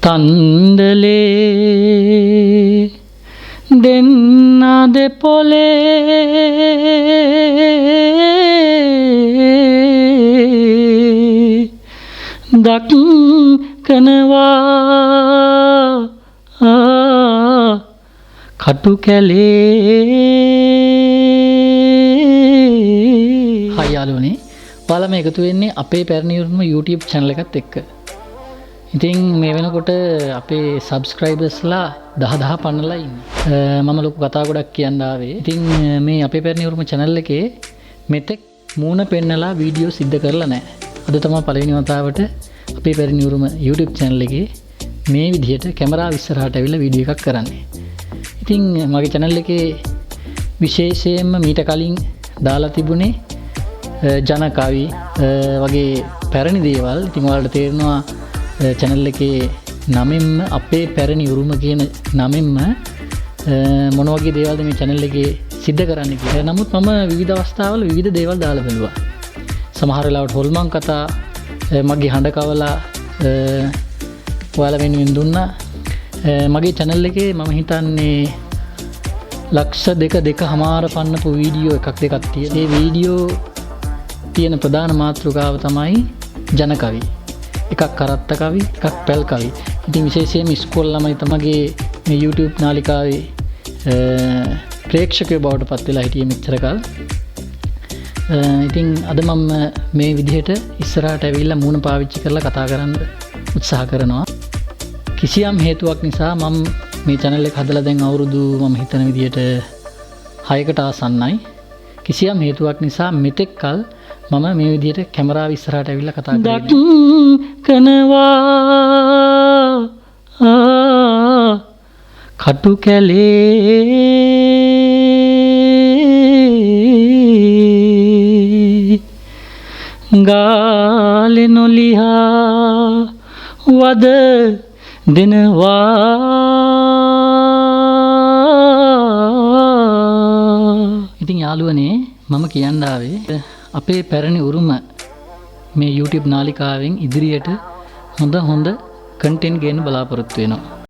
තන්දලේ දෙන්නද පොලේ දක්කනවා කටු කැලේ. හයි යාළුවනේ, ඔයාලා මේ එකතු වෙන්නේ අපේ පැරණි උරුම YouTube channel එකත් එක්ක. ඉතින් මේ වෙනකොට අපේ සබ්ස්ක්‍රයිබර්ස්ලා 10,000 පන්නලා ඉන්නේ. මම ලොකු කතා ගොඩක් කියන්න ආවේ. ඉතින් මේ අපේ පැරණි උරුම channel එකේ මෙතෙක් මූණ පෙන්නලා වීඩියෝ සිද්ධ කරලා නැහැ. අද තමයි පළවෙනි වතාවට අපේ පැරණි උරුම YouTube channel එකේ මේ විදිහට කැමරාව ඉස්සරහට ඇවිල්ලා වීඩියෝ එකක් කරන්නේ. ඉතින් මගේ channel එකේ විශේෂයෙන්ම මීට කලින් දාලා තිබුණේ ජනකවි වගේ පැරණි දේවල්. ඉතින් ඔයාලට තේරෙනවා channel එකේ නමින්ම අපේ පැරණි උරුම කියන නමින්ම මොන වගේ දේවල්ද මේ channel එකේ සිද්ධ කරන්නේ කියලා. නමුත් මම විවිධ අවස්ථාවල විවිධ දේවල් දාලා බලුවා. සමහර වෙලාවට හොල්මන් කතා මගේ හඬ කවලා ඔයාලා වෙනුවෙන් දුන්නා. මගේ channel එකේ මම හිතන්නේ ලක්ෂ 2.5 පන්නපු වීඩියෝ එකක් දෙකක් තියෙනවා. මේ වීඩියෝ තියෙන ප්‍රධාන මාතෘකාව තමයි ජනකවි. එකක් කරත්ත කවි, එකක් පැල් කවි. ඉතින් විශේෂයෙන්ම ඉස්කෝල ළමයි තමගේ මේ YouTube නාලිකාවේ ප්‍රේක්ෂකයෝ බවට පත් වෙලා හිටියේ මෙච්චර කල්. ඉතින් අද මම මේ විදිහට ඉස්සරහට ඇවිල්ලා මූණ පාවිච්චි කරලා කතා කරන්න උත්සාහ කරනවා. කිසියම් හේතුවක් නිසා මම මේ channel එක හදලා දැන් අවුරුදු මම හිතන විදිහට 6කට ආසන්නයි. කිසියම් හේතුවක් නිසා මෙතෙක් කල් මම මේ විදිහට කැමරාව ඉස්සරහට ඇවිල්ලා කතා කරනවා. කටු කැලේ ගාලේ නොලිහා වද දෙනවා. ඉතින් යාළුවනේ, මම කියන්න ආවේ අපේ පැරණි උරුම මේ YouTube නාලිකාවෙන් ඉදිරියට හොඳ කන්ටෙන්ට් ගේන්න බලාපොරොත්තු වෙනවා.